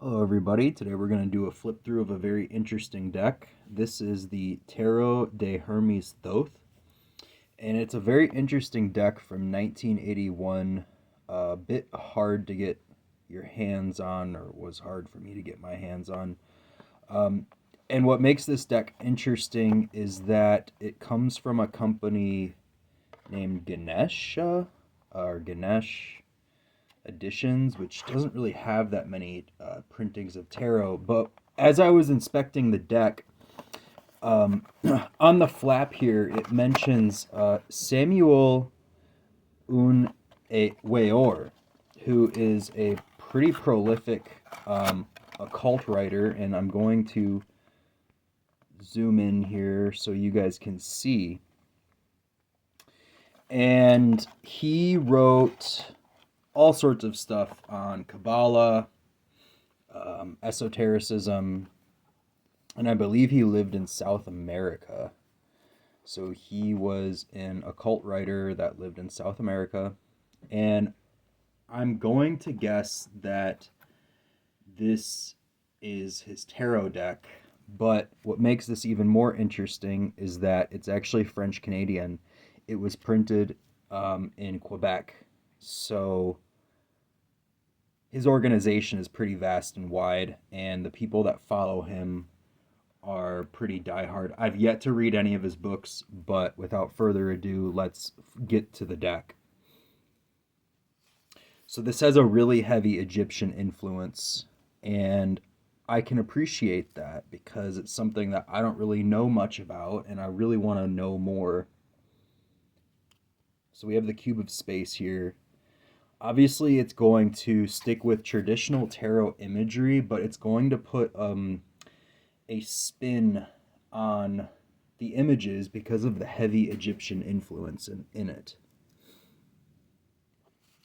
Hello everybody, today we're going to do a flip through of a very interesting deck. This is the Tarot de Hermes Thoth, and it's a very interesting deck from 1981, a bit hard to get your hands on, or was hard for me to get my hands on. And what makes this deck interesting is that it comes from a company named Ganesha, or Ganesh editions, which doesn't really have that many printings of tarot. But as I was inspecting the deck, on the flap here, it mentions Samuel Aun Weor, who is a pretty prolific occult writer, and I'm going to zoom in here so you guys can see. And he wrote all sorts of stuff on Kabbalah, esotericism, and I believe he lived in South America. So he was an occult writer that lived in South America, and I'm going to guess that this is his tarot deck. But what makes this even more interesting is that it's actually French Canadian. It was printed in Quebec. So his organization is pretty vast and wide, and the people that follow him are pretty diehard. I've yet to read any of his books, but without further ado, let's get to the deck. So this has a really heavy Egyptian influence, and I can appreciate that because it's something that I don't really know much about, and I really want to know more. So we have the cube of space here. Obviously, it's going to stick with traditional tarot imagery, but it's going to put a spin on the images because of the heavy Egyptian influence in it.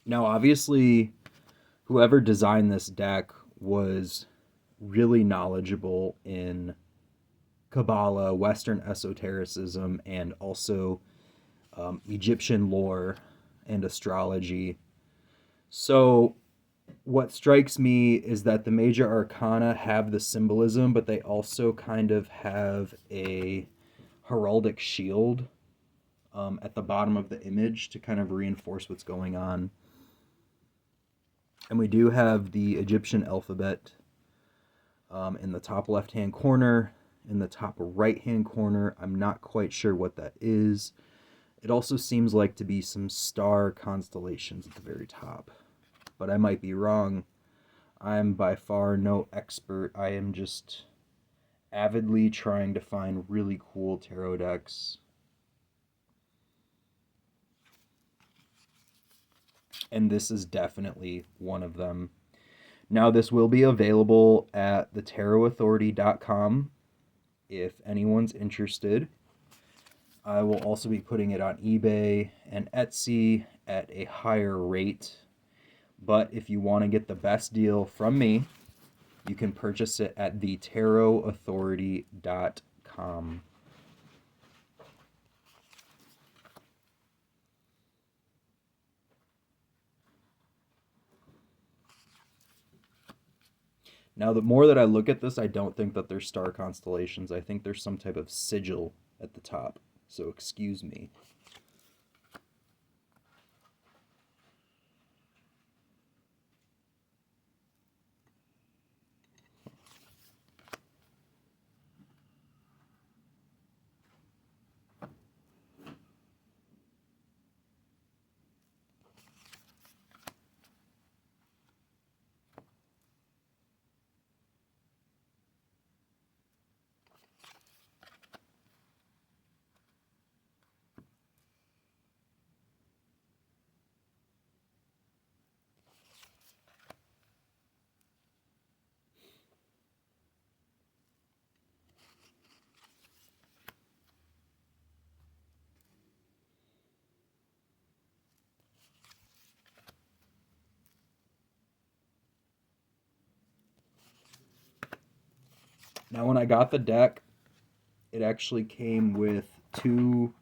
Now, obviously, whoever designed this deck was really knowledgeable in Kabbalah, Western esotericism, and also Egyptian lore and astrology. So what strikes me is that the major arcana have the symbolism, but they also kind of have a heraldic shield at the bottom of the image to kind of reinforce what's going on. And we do have the Egyptian alphabet in the top left-hand corner. In the top right-hand corner, I'm not quite sure what that is. It also seems like to be some star constellations at the very top, but I might be wrong. I'm by far no expert. I am just avidly trying to find really cool tarot decks. And this is definitely one of them. Now, this will be available at thetarotauthority.com if anyone's interested. I will also be putting it on eBay and Etsy at a higher rate. But if you want to get the best deal from me, you can purchase it at thetarotauthority.com. Now, the more that I look at this, I don't think that they're star constellations. I think there's some type of sigil at the top. So excuse me. Now, when I got the deck, it actually came with two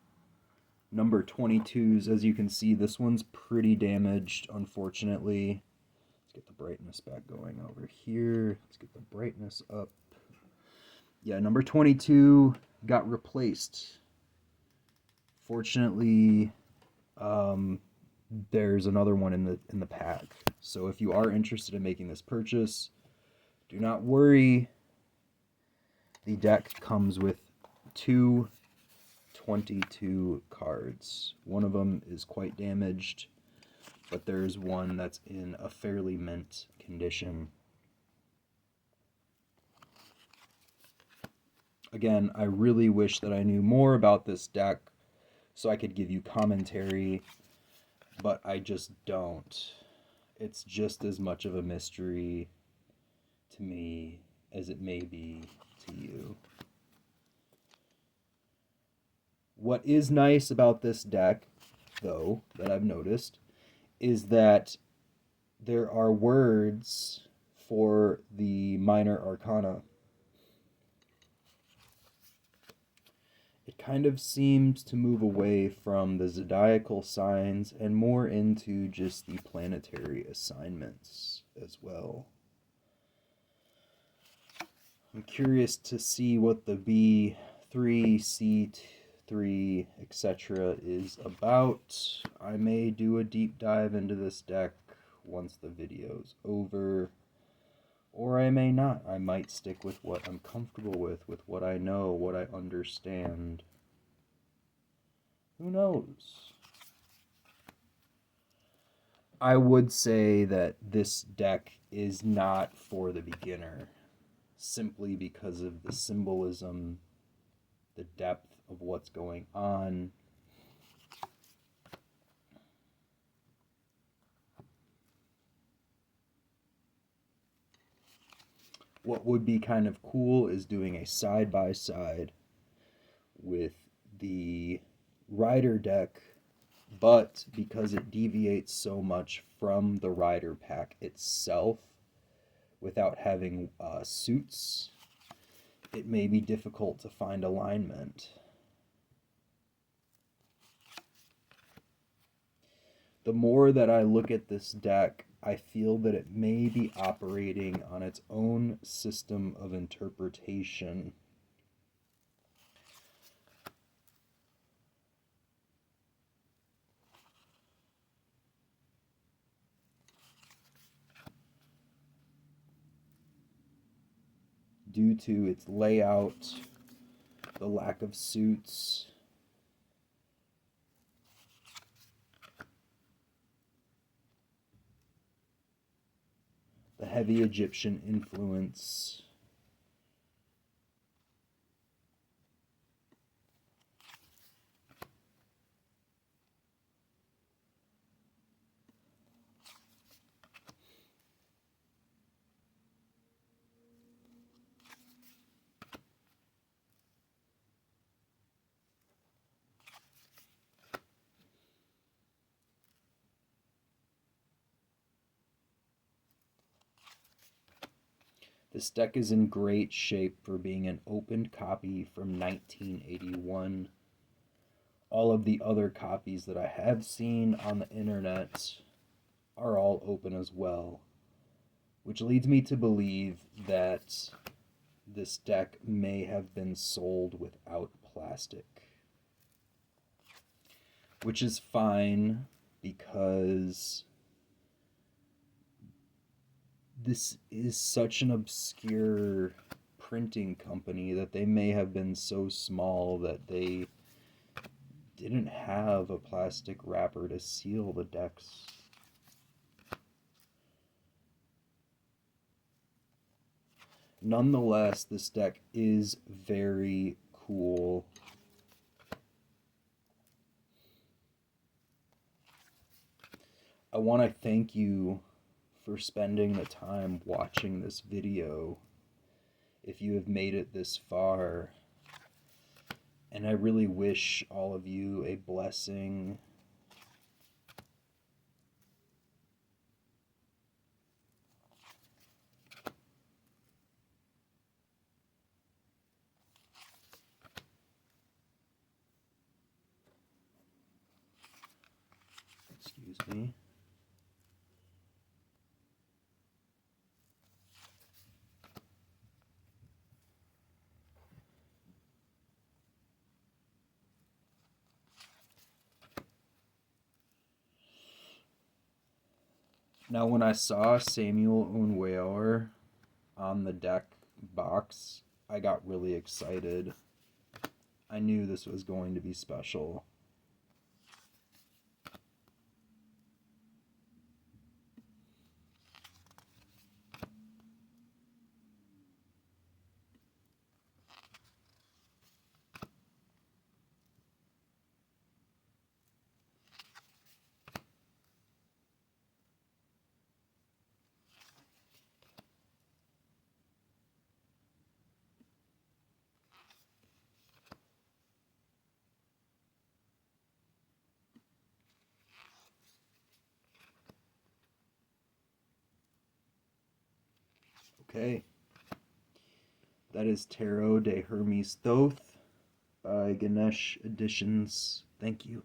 number 22s. As you can see, this one's pretty damaged, unfortunately. It's get the brightness back going over here. Let's get the brightness up. Yeah, number 22 got replaced. Fortunately, there's another one in the pack. So if you are interested in making this purchase, do not worry. The deck comes with two 22 cards. One of them is quite damaged, but there's one that's in a fairly mint condition. Again, I really wish that I knew more about this deck so I could give you commentary, but I just don't. It's just as much of a mystery to me as it may be to you. What is nice about this deck, though, that I've noticed, is that there are words for the minor arcana. It kind of seems to move away from the zodiacal signs and more into just the planetary assignments as well. I'm curious to see what the B3, C3, etc. is about. I may do a deep dive into this deck once the video's over, or I may not. I might stick with what I'm comfortable with what I know, what I understand. Who knows? I would say that this deck is not for the beginner, simply because of the symbolism, the depth of what's going on. What would be kind of cool is doing a side-by-side with the Rider deck, but because it deviates so much from the Rider pack itself, without having suits, it may be difficult to find alignment. The more that I look at this deck, I feel that it may be operating on its own system of interpretation. Due to its layout, the lack of suits, the heavy Egyptian influence, this deck is in great shape for being an opened copy from 1981. All of the other copies that I have seen on the internet are all open as well, which leads me to believe that this deck may have been sold without plastic, which is fine because this is such an obscure printing company that they may have been so small that they didn't have a plastic wrapper to seal the decks. Nonetheless, this deck is very cool. I want to thank you for spending the time watching this video, if you have made it this far. And I really wish all of you a blessing. Excuse me. Now, when I saw Samuel Aun Weor on the deck box, I got really excited. I knew this was going to be special. Okay. That is Tarot de Hermes Thoth by Ganesh Editions. Thank you.